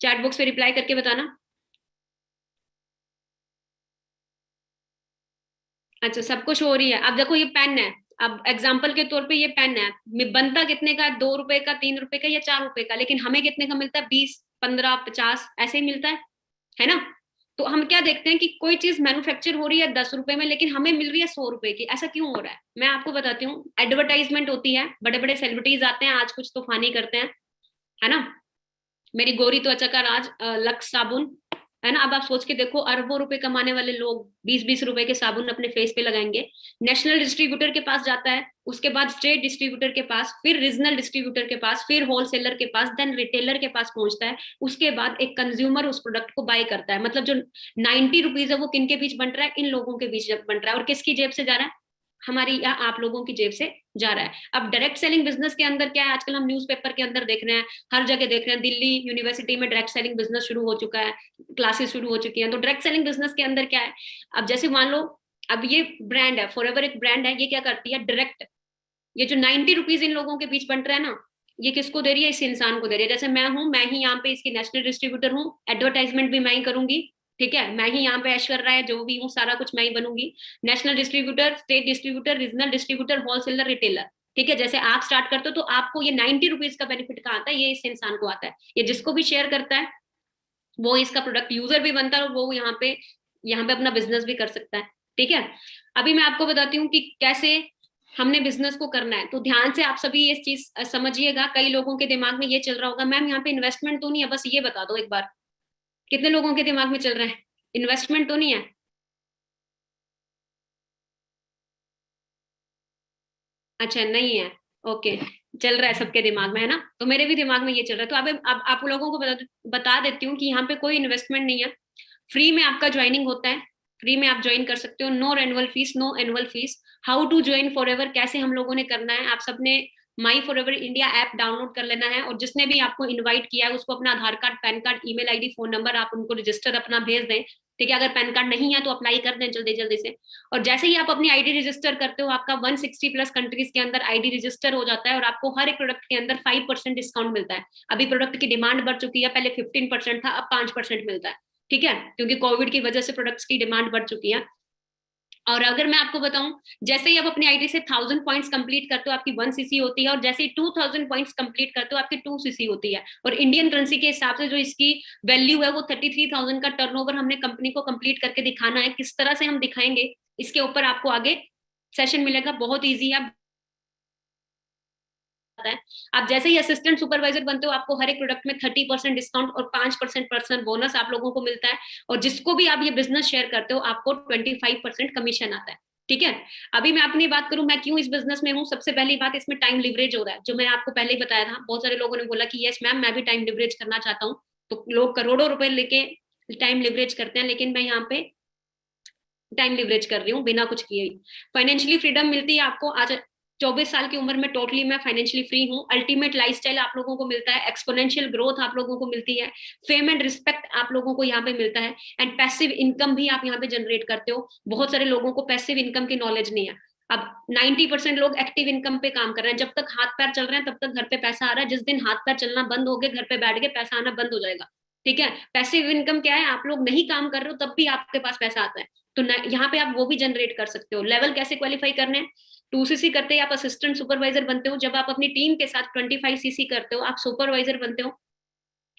चैट बॉक्स पे रिप्लाई करके बताना। अच्छा, सबको शो हो रही है। अब देखो ये पेन है, अब एग्जाम्पल के तौर पे ये पेन है, बनता कितने का है? 2 रुपए का, 3 रुपए का या 4 रुपए का, लेकिन हमें कितने का मिलता है? 20, 15, 50 ऐसे ही मिलता है ना? तो हम क्या देखते हैं कि कोई चीज मैन्युफैक्चर हो रही है 10 रुपए में, लेकिन हमें मिल रही है 100 रुपए की। ऐसा क्यों हो रहा है? मैं आपको बताती हूँ। एडवर्टाइजमेंट होती है, बड़े बड़े सेलिब्रिटीज आते हैं, आज कुछ तूफानी करते हैं, है ना? मेरी गोरी त्वचा का राज, लक्स साबुन, है ना? अब आप सोच के देखो, अरबों रुपए कमाने वाले लोग 20-20 रुपए के साबुन अपने फेस पे लगाएंगे। नेशनल डिस्ट्रीब्यूटर के पास जाता है, उसके बाद स्टेट डिस्ट्रीब्यूटर के पास, फिर रीजनल डिस्ट्रीब्यूटर के पास, फिर होलसेलर के पास, देन रिटेलर के पास पहुंचता है। उसके बाद एक कंज्यूमर उस प्रोडक्ट को बाय करता है। मतलब जो 90 रुपीज है वो किन के बीच बन रहा है? इन लोगों के बीच बन रहा है। और किसकी जेब से जा रहा है? हमारी या आप लोगों की जेब से जा रहा है। अब डायरेक्ट सेलिंग बिजनेस के अंदर क्या है? आजकल हम न्यूज़पेपर के अंदर देख रहे हैं, हर जगह देख रहे हैं, दिल्ली यूनिवर्सिटी में डायरेक्ट सेलिंग बिजनेस शुरू हो चुका है, क्लासेस शुरू हो चुकी हैं। तो डायरेक्ट सेलिंग बिजनेस के अंदर क्या है? अब जैसे मान लो, अब ये ब्रांड है, फॉरएवर एक ब्रांड है, ये क्या करती है? डायरेक्ट, ये जो 90 रुपीज इन लोगों के बीच बन रहा है ना, ये किसको दे रही है? इस इंसान को दे रही है। जैसे मैं हूं, मैं ही यहाँ पे इसकी नेशनल डिस्ट्रीब्यूटर हूँ, एडवर्टाइजमेंट भी मैं ही करूंगी। ठीक है, मैं ही यहाँ पे ऐश्वर्या है जो भी हूँ, सारा कुछ मैं ही बनूंगी। National distributor, state distributor, regional distributor, wholesaler, retailer. ठीक है, जैसे आप स्टार्ट करते हो तो आपको ये 90 रुपीज का बेनिफिट कहाँ आता है? ये इस इंसान को आता है। ये जिसको भी शेयर करता है वो इसका प्रोडक्ट यूजर भी बनता है, और वो यहाँ पे अपना बिजनेस भी कर सकता है। ठीक है, अभी मैं आपको बताती हूँ कि कैसे हमने बिजनेस को करना है। तो ध्यान से आप सभी ये चीज समझिएगा। कई लोगों के दिमाग में ये चल रहा होगा, मैम यहाँ पे इन्वेस्टमेंट तो नहीं है, बस ये बता दो एक बार। कितने लोगों के दिमाग में चल रहा है? इन्वेस्टमेंट तो नहीं है? अच्छा, नहीं है। ओके, चल रहा है सबके दिमाग में, है ना? तो मेरे भी दिमाग में ये चल रहा है। तो अब आप लोगों को बता देती हूँ कि यहाँ पे कोई इन्वेस्टमेंट नहीं है। फ्री में आपका ज्वाइनिंग होता है, फ्री में आप ज्वाइन कर सकते हो। No annual fees, no annual fees. How to join forever, कैसे हम लोगों ने करना है? आप सबने my forever India app download कर लेना है, और जिसने भी आपको इनवाइट किया है उसको अपना Aadhaar card, PAN card, email ID, phone number आप उनको रजिस्टर अपना भेज दें। ठीक है, अगर पैन कार्ड नहीं है तो अप्लाई कर दें जल्दी जल्दी से। और जैसे ही आप अपनी आईडी रजिस्टर करते हो, आपका 160+ कंट्रीज के अंदर आईडी रजिस्टर हो जाता है, और आपको हर एक प्रोडक्ट के अंदर 5% डिस्काउंट मिलता है। अभी प्रोडक्ट की डिमांड बढ़ चुकी है, पहले 15% था, अब 5% मिलता है। ठीक है, क्योंकि कोविड की वजह से प्रोडक्ट्स की डिमांड बढ़ चुकी है। और अगर मैं आपको बताऊं, जैसे ही आप अपनी आईडी से 1000 पॉइंट्स कंप्लीट करते हो आपकी 1 सीसी होती है, और जैसे ही 2000 पॉइंट्स कंप्लीट करते हो आपकी 2 सीसी होती है। और इंडियन करेंसी के हिसाब से जो इसकी वैल्यू है वो 33,000 का टर्नओवर हमने कंपनी को कंप्लीट करके दिखाना है। किस तरह से हम दिखाएंगे, इसके ऊपर आपको आगे सेशन मिलेगा, बहुत ईजी है। है, आप जैसे ही असिस्टेंट सुपरवाइजर बनते हो आपको हर एक प्रोडक्ट में 30% डिस्काउंट और 5% पर्सनल बोनस आप लोगों को मिलता है। और जिसको भी आप ये बिजनेस शेयर करते हो आपको 25% कमीशन आता है। ठीक है, अभी मैं अपनी बात करूं, मैं क्यों इस बिजनेस में हूँ। सबसे पहली बात, इसमें टाइम लिवरेज हो रहा है, जो मैंने आपको पहले ही बताया था। बहुत सारे लोगों ने बोला कि यस मैम, मैं भी टाइम लिवरेज करना चाहता हूँ। तो लोग करोड़ों रुपए लेके टाइम लिवरेज करते हैं, लेकिन मैं यहाँ पे टाइम लिवरेज कर रही हूँ बिना कुछ किए। फाइनेंशियली फ्रीडम मिलती है आपको। आज 24 साल की उम्र में टोटली मैं फाइनेंशियली फ्री हूँ। अल्टीमेट लाइफस्टाइल आप लोगों को मिलता है, एक्सपोनेंशियल ग्रोथ आप लोगों को मिलती है, फेम एंड रिस्पेक्ट आप लोगों को यहाँ पे मिलता है, एंड पैसिव इनकम भी आप यहाँ पे जनरेट करते हो। बहुत सारे लोगों को पैसिव इनकम की नॉलेज नहीं है। अब 90% लोग एक्टिव इनकम पे काम कर रहे हैं। जब तक हाथ पैर चल रहे हैं तब तक घर पे पैसा आ रहा है, जिस दिन हाथ पैर चलना बंद हो गए, घर पे बैठ के पैसा आना बंद हो जाएगा। ठीक है, पैसिव इनकम क्या है? आप लोग नहीं काम कर रहे हो तब भी आपके पास पैसा आता है। तो यहाँ पे आप वो भी जनरेट कर सकते हो। लेवल कैसे क्वालिफाई करने हैं? 2 सीसी करते ही आप असिस्टेंट सुपरवाइजर बनते हो। जब आप अपनी टीम के साथ 25 सीसी करते हो आप सुपरवाइजर बनते हो।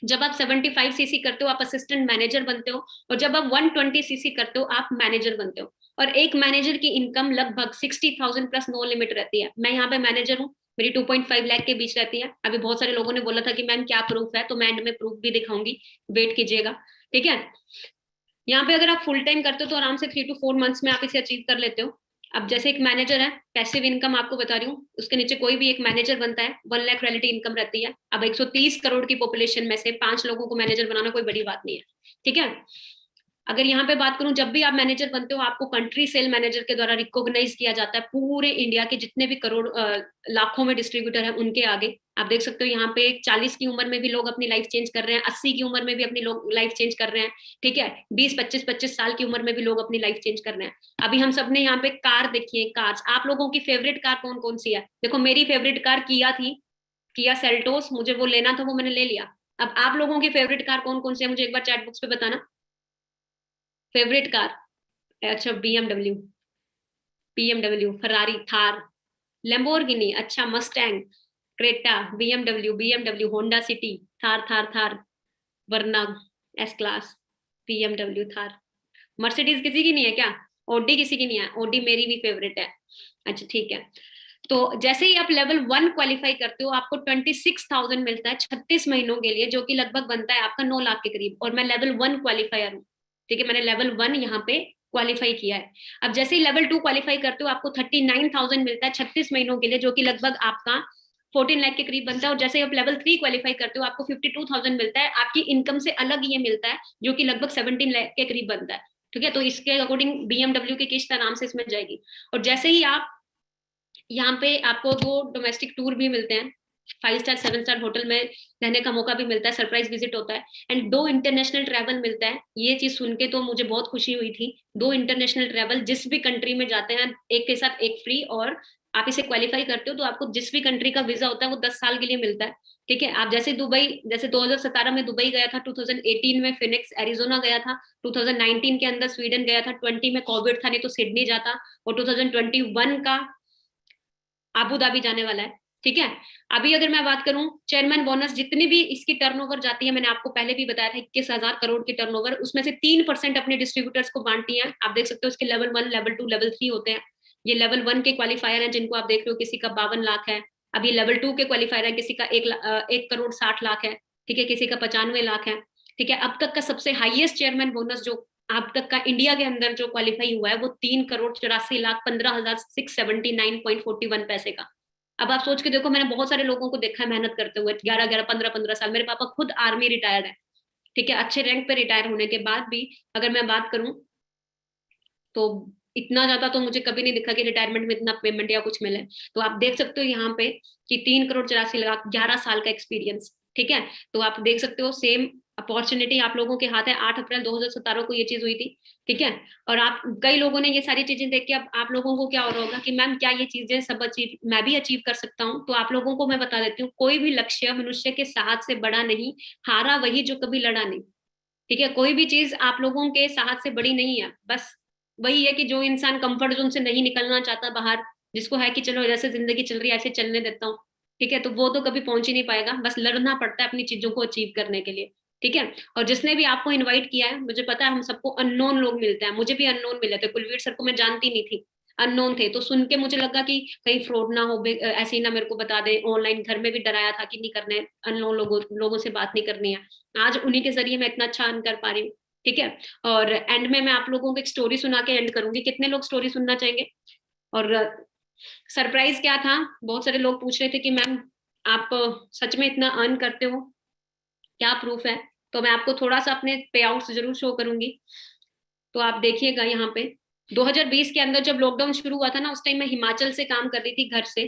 जब आप 75 सीसी करते हो आप असिस्टेंट मैनेजर बनते हो। और जब आप 120 सीसी करते हो आप मैनेजर बनते हो। और एक मैनेजर की इनकम लगभग 60,000 प्लस नो लिमिट रहती है। मैं यहाँ पे मैनेजर हूँ, मेरी 2.5 लाख के बीच रहती है। अभी बहुत सारे लोगों ने बोला था कि मैम क्या प्रूफ है, तो मैं एंड में प्रूफ भी दिखाऊंगी, वेट कीजिएगा। ठीक है, यहाँ पे अगर आप फुल टाइम करते हो तो आराम से 3 to 4 मंथ्स में आप इसे अचीव कर लेते हो। अब जैसे एक मैनेजर है, पैसिव इनकम आपको बता रही हूँ, उसके नीचे कोई भी एक मैनेजर बनता है, 1 लाख रॉयल्टी इनकम रहती है। अब 130 करोड़ की पॉपुलेशन में से 5 लोगों को मैनेजर बनाना कोई बड़ी बात नहीं है, ठीक है। अगर यहाँ पे बात करूं, जब भी आप मैनेजर बनते हो आपको कंट्री सेल मैनेजर के द्वारा रिकॉग्नाइज किया जाता है पूरे इंडिया के जितने भी करोड़ लाखों में डिस्ट्रीब्यूटर है उनके आगे। आप देख सकते हो यहाँ पे 40 की उम्र में भी लोग अपनी लाइफ चेंज कर रहे हैं, 80 की उम्र में भी अपनी लोग लाइफ चेंज कर रहे हैं, ठीक है। 20 25 साल की उम्र में भी लोग अपनी लाइफ चेंज कर रहे हैं। अभी हम सब ने यहाँ पे कार देखी है, कार्स। आप लोगों की फेवरेट कार कौन कौन सी है? देखो मेरी फेवरेट कार किया थी, किया सेल्टोस, मुझे वो लेना था, वो मैंने ले लिया। अब आप लोगों की फेवरेट कार कौन कौन सी है मुझे एक बार चैट बॉक्स पे बताना, फेवरेट कार। अच्छा BMW, BMW, Ferrari, Thar, Lamborghini, अच्छा Mustang, Creta, BMW, BMW, Honda City, Thar Thar Thar, Verna S class, BMW, Thar. Mercedes किसी की नहीं है क्या? ओडी किसी की नहीं है? ओडी मेरी भी फेवरेट है। अच्छा ठीक है। तो जैसे ही आप लेवल 1 क्वालिफाई करते हो आपको 26,000 मिलता है 36 महीनों के लिए, जो कि लगभग बनता है आपका 9 लाख के करीब। और मैं लेवल 1 क्वालिफायर हूँ, ठीक है, मैंने लेवल 1 यहाँ पे क्वालिफाई किया है। अब जैसे ही लेवल 2 क्वालिफाई करते हो आपको 39,000 मिलता है 36 महीनों के लिए, जो कि लगभग आपका 14 लाख के करीब बनता है। और जैसे ही आप लेवल 3 क्वालिफाई करते हो आपको 52,000 मिलता है, आपकी इनकम से अलग ये मिलता है, जो कि लगभग 17 लाख के करीब बनता है, ठीक है। तो इसके अकॉर्डिंग बीएमडब्ल्यू की किस्त आराम से इसमें जाएगी। और जैसे ही आप यहाँ पे, आपको 2 डोमेस्टिक टूर भी मिलते हैं, 5 स्टार 7 स्टार होटल में रहने का मौका भी मिलता है, सरप्राइज विजिट होता है, एंड 2 इंटरनेशनल ट्रैवल मिलता है। ये चीज सुन के तो मुझे बहुत खुशी हुई थी। 2 इंटरनेशनल ट्रैवल, जिस भी कंट्री में जाते हैं एक के साथ एक फ्री, और आप इसे क्वालिफाई करते हो तो आपको जिस भी कंट्री का वीजा होता है वो 10 साल के लिए मिलता है, ठीक है। आप जैसे दुबई, जैसे 2017 में दुबई गया था, 2018 में फिनिक्स एरिजोना गया था, 2019 के अंदर स्वीडन गया था, 20 में कोविड था नहीं तो सिडनी जाता, और 2021 का आबू धाबी जाने वाला है, ठीक है। अभी अगर मैं बात करूं चेयरमैन बोनस, जितनी भी इसकी टर्नओवर जाती है, मैंने आपको पहले भी बताया था 21,000 करोड़ की टर्नओवर, उसमें से 3% अपने डिस्ट्रीब्यूटर्स को बांटती है। आप देख सकते हो इसके लेवल 1, लेवल 2, लेवल 3 होते हैं। ये लेवल 1 के क्वालिफायर हैं जिनको आप देख रहे हो, किसी का 52 लाख है। अभी लेवल 2 के क्वालिफायर है, किसी का 1,60,00,000 है, ठीक है, किसी का 95 लाख है, ठीक है। अब तक का सबसे हाईएस्ट चेयरमैन बोनस जो अब तक का इंडिया के अंदर जो क्वालिफाई हुआ है वो 3,84,15,679.41 पैसे का। अब आप सोच के देखो, मैंने बहुत सारे लोगों को देखा है मेहनत करते हुए, 11 11 15 15 साल। मेरे पापा खुद आर्मी रिटायर्ड है, ठीक है, अच्छे रैंक पे रिटायर होने के बाद भी अगर मैं बात करूं तो इतना ज्यादा तो मुझे कभी नहीं दिखा कि रिटायरमेंट में इतना पेमेंट या कुछ मिले। तो आप देख सकते हो यहाँ पे कि 3,84,00,000, 11 साल का एक्सपीरियंस, ठीक है। तो आप देख सकते हो सेम अपॉर्चुनिटी आप लोगों के हाथ है। 8 अप्रैल 2017 को ये चीज हुई थी, ठीक है। और आप कई लोगों ने ये सारी चीजें देख के अब आप लोगों को क्या हो रहा होगा कि मैम क्या ये चीजें सब अचीव मैं भी अचीव कर सकता हूँ? तो आप लोगों को मैं बता देती हूँ, कोई भी लक्ष्य मनुष्य के साहस से बड़ा नहीं, हारा वही जो कभी लड़ा नहीं, ठीक है। कोई भी चीज आप लोगों के साहस से बड़ी नहीं है। बस वही है कि जो इंसान कंफर्ट जोन से नहीं निकलना चाहता बाहर, जिसको है कि चलो जैसे जिंदगी चल रही है ऐसे चलने देता हूँ, ठीक है, तो वो तो कभी पहुंच ही नहीं पाएगा। बस लड़ना पड़ता है अपनी चीजों को अचीव करने के लिए, ठीक है। और जिसने भी आपको इनवाइट किया है, मुझे पता है हम सबको अननोन लोग मिलते हैं, मुझे भी अननोन मिले थे। कुलवीर सर को मैं जानती नहीं थी, अननोन थे, तो सुन के मुझे लगा कि कहीं फ्रॉड ना हो, ऐसे ही ना मेरे को बता दे। ऑनलाइन घर में भी डराया था कि नहीं करने, अननोन लोगों से बात नहीं करनी है। आज उन्हीं के जरिए मैं इतना अच्छा अर्न कर पा रही हूँ, ठीक है। और एंड में मैं आप लोगों को एक स्टोरी सुना के एंड करूंगी। कितने लोग स्टोरी सुनना चाहेंगे? और सरप्राइज क्या था, बहुत सारे लोग पूछ रहे थे कि मैम आप सच में इतना अर्न करते हो, क्या प्रूफ है? तो मैं आपको थोड़ा सा अपने पे आउट जरूर शो करूंगी। तो आप देखिएगा यहाँ पे 2020 के अंदर जब लॉकडाउन शुरू हुआ था ना, उस टाइम मैं हिमाचल से काम कर रही थी घर से,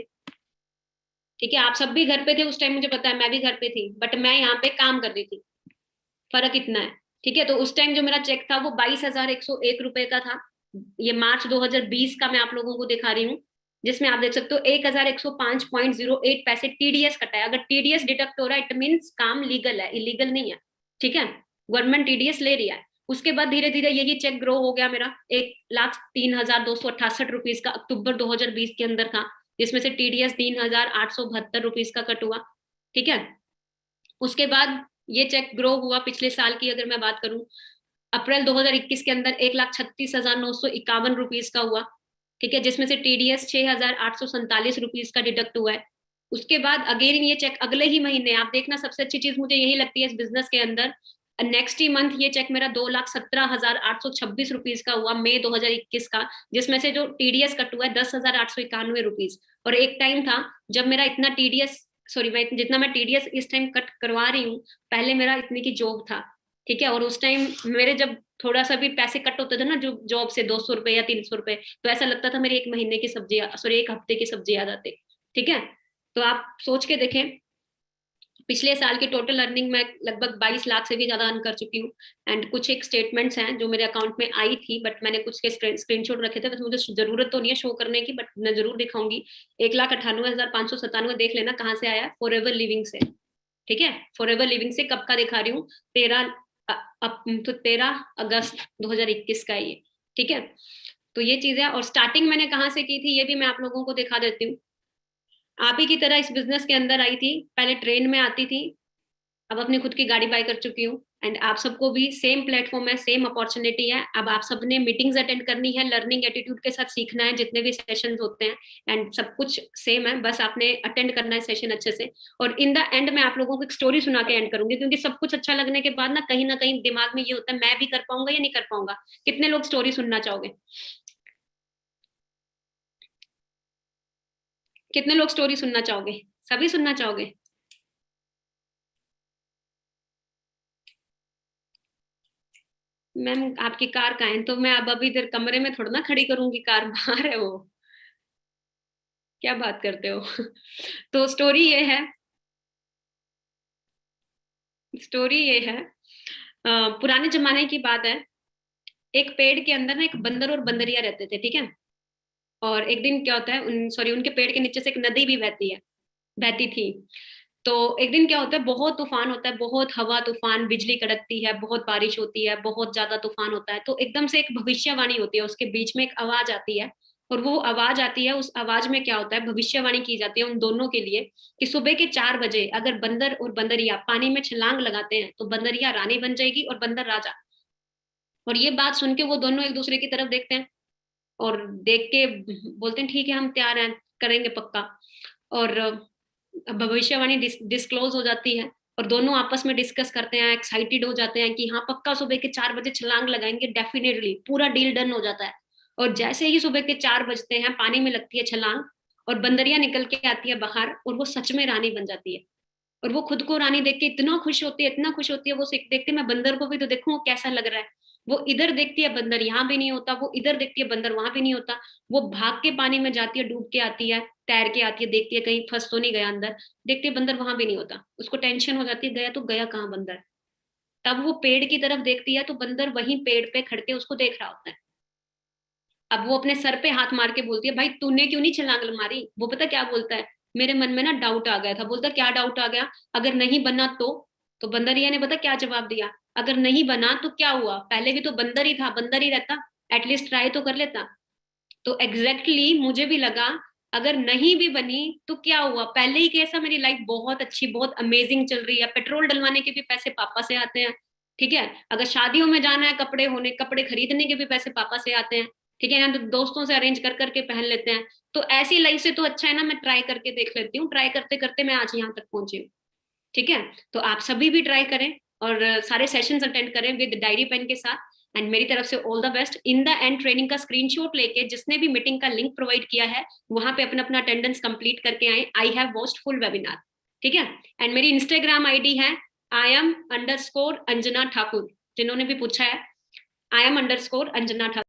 ठीक है। आप सब भी घर पे थे उस टाइम, मुझे पता है, मैं भी घर पे थी, बट मैं यहाँ पे काम कर रही थी, फर्क इतना है, ठीक है। तो उस टाइम जो मेरा चेक था वो 22,101 रुपए का था। ये मार्च 2020 का मैं आप लोगों को दिखा रही हूँ, जिसमें आप देख सकते हो 1,105.08 पैसे टीडीएस कटा है। अगर टीडीएस डिडक्ट हो रहा है इट मीन काम लीगल है, इलीगल नहीं है, ठीक है। गवर्नमेंट टीडीएस ले रही है। उसके बाद धीरे धीरे यही चेक ग्रो हो गया मेरा, 1,03,268 रुपीज का अक्टूबर 2020 के अंदर था, जिसमें से टीडीएस 3,872 रुपीज का कट हुआ, ठीक है। उसके बाद ये चेक ग्रो हुआ पिछले साल की अगर मैं बात करूं, अप्रैल 2021 के अंदर 1,36,951 रुपीज का हुआ, ठीक है, जिसमें से टीडीएस 6,847 रुपीज का डिडक्ट हुआ है। उसके बाद अगेन ये चेक अगले ही महीने, आप देखना सबसे अच्छी चीज मुझे यही लगती है इस बिजनेस के अंदर, नेक्स्ट ही मंथ ये चेक मेरा 2,17,826 रुपीज का हुआ, मई 2021 का, जिसमें से जो टीडीएस कट हुआ है 10,891 रुपीज। और एक टाइम था जब मेरा इतना टीडीएस, सॉरी, मैं जितना मैं टीडीएस इस टाइम कट करवा रही हूँ, पहले मेरा इतनी की जॉब था, ठीक है। और उस टाइम मेरे जब थोड़ा सा भी पैसे कट होते थे ना जो जॉब से, 200 रुपए या 300 रुपए, तो ऐसा लगता था मेरी एक महीने की सब्जी, सॉरी, एक हफ्ते की सब्जी आ जाती, ठीक है। तो आप सोच के देखें, पिछले साल की टोटल अर्निंग मैं लगभग 22 लाख से भी ज्यादा अर्न कर चुकी हूँ। एंड कुछ एक स्टेटमेंट्स हैं जो मेरे अकाउंट में आई थी, बट मैंने कुछ के स्क्रीनशॉट रखे थे, बस मुझे जरूरत तो नहीं है शो करने की, बट मैं जरूर दिखाऊंगी। 1,98,597 देख लेना कहाँ से आया, फॉर एवर लिविंग से, ठीक है। फॉर एवर लिविंग से कब का दिखा रही हूँ, 13 अगस्त 2021 का है ये, ठीक है। तो ये चीज है। और स्टार्टिंग मैंने कहाँ से की थी ये भी मैं आप लोगों को दिखा देती हूँ। आप ही की तरह इस बिजनेस के अंदर आई थी, पहले ट्रेन में आती थी, अब अपनी खुद की गाड़ी बाय कर चुकी हूँ। एंड आप सबको भी सेम प्लेटफॉर्म है, सेम अपॉर्चुनिटी है। अब आप सबने मीटिंग्स अटेंड करनी है, लर्निंग एटीट्यूड के साथ सीखना है जितने भी सेशंस होते हैं, एंड सब कुछ सेम है, बस आपने अटेंड करना है सेशन अच्छे से। और इन द एंड मैं आप लोगों को एक स्टोरी सुना के एंड करूंगी, क्योंकि सब कुछ अच्छा लगने के बाद ना कहीं दिमाग में ये होता है मैं भी कर पाऊंगा या नहीं कर पाऊंगा। कितने लोग स्टोरी सुनना चाहोगे? कितने लोग स्टोरी सुनना चाहोगे? सभी सुनना चाहोगे? मैम आपकी कार कहाँ है? तो मैं अब अभी इधर कमरे में थोड़ा ना खड़ी करूंगी, कार बाहर है वो। क्या बात करते हो? तो स्टोरी ये है, स्टोरी ये है, पुराने जमाने की बात है। एक पेड़ के अंदर ना एक बंदर और बंदरिया रहते थे, ठीक है। और एक दिन क्या होता है, सॉरी, उनके पेड़ के नीचे से एक नदी भी बहती है, बहती थी। तो एक दिन क्या होता है, बहुत तूफान होता है, बहुत हवा तूफान, बिजली कड़कती है, बहुत बारिश होती है, बहुत ज्यादा तूफान होता है। तो एकदम से एक भविष्यवाणी होती है, उसके बीच में एक आवाज आती है। और वो आवाज आती है, उस आवाज में क्या होता है, भविष्यवाणी की जाती है उन दोनों के लिए कि सुबह के 4 बजे अगर बंदर और बंदरिया पानी में छलांग लगाते हैं तो बंदरिया रानी बन जाएगी और बंदर राजा। और ये बात सुन के वो दोनों एक दूसरे की तरफ देखते हैं, और देख के बोलते हैं ठीक है हम तैयार हैं, करेंगे पक्का। और भविष्यवाणी डिस्क्लोज हो जाती है, और दोनों आपस में डिस्कस करते हैं, एक्साइटेड हो जाते हैं कि हाँ पक्का सुबह के 4 बजे छलांग लगाएंगे, डेफिनेटली पूरा डील डन हो जाता है। और जैसे ही सुबह के 4 बजते हैं, पानी में लगती है छलांग, और बंदरिया निकल के आती है बाहर, और वो सच में रानी बन जाती है। और वो खुद को रानी देख के इतना खुश होती है, इतना खुश होती है, वो देखते मैं बंदर को भी तो देखूं कैसा लग रहा है। वो इधर देखती है बंदर यहाँ भी नहीं होता, वो इधर देखती है बंदर वहां भी नहीं होता। वो भाग के पानी में जाती है, डूब के आती है, तैर के आती है, देखती है कहीं फंस तो नहीं गया अंदर, देखती है बंदर वहां भी नहीं होता, उसको टेंशन हो जाती है, गया तो गया कहाँ बंदर। तब वो पेड़ की तरफ देखती है तो बंदर वहीं पेड़ पे खड़ के उसको देख रहा होता है। अब वो अपने सर पे हाथ मार के बोलती है भाई तूने क्यों नहीं छलांग मारी? वो पता क्या बोलता है, मेरे मन में ना डाउट आ गया था। बोलता क्या डाउट आ गया? अगर नहीं बना तो बंदरिया ने पता क्या जवाब दिया, अगर नहीं बना तो क्या हुआ, पहले भी तो बंदर ही था, बंदर ही रहता, एटलीस्ट ट्राई तो कर लेता। तो एग्जैक्टली exactly, मुझे भी लगा अगर नहीं भी बनी तो क्या हुआ, पहले ही कैसा मेरी लाइफ बहुत अच्छी, बहुत अमेजिंग चल रही है, पेट्रोल डलवाने के भी पैसे पापा से आते हैं, ठीक है। अगर शादियों में जाना है, कपड़े खरीदने के भी पैसे पापा से आते हैं, ठीक है ना, तो दोस्तों से अरेंज कर करके पहन लेते हैं। तो ऐसी लाइफ से तो अच्छा है ना मैं ट्राई करके देख लेती हूँ, ट्राई करते करते मैं आज यहाँ तक पहुंची हूँ, ठीक है। तो आप सभी भी ट्राई करें, और सारे सेशंस अटेंड करें विद डायरी पेन के साथ। एंड मेरी तरफ से all the best. In the end training का स्क्रीनशॉट लेके जिसने भी मीटिंग का लिंक प्रोवाइड किया है वहां पे अपना अपना अटेंडेंस कंप्लीट करके आए, I have watched full webinar, ठीक है। एंड मेरी इंस्टाग्राम आईडी है I am_अंजना ठाकुर, जिन्होंने भी पूछा है, I am_अंजना ठाकुर।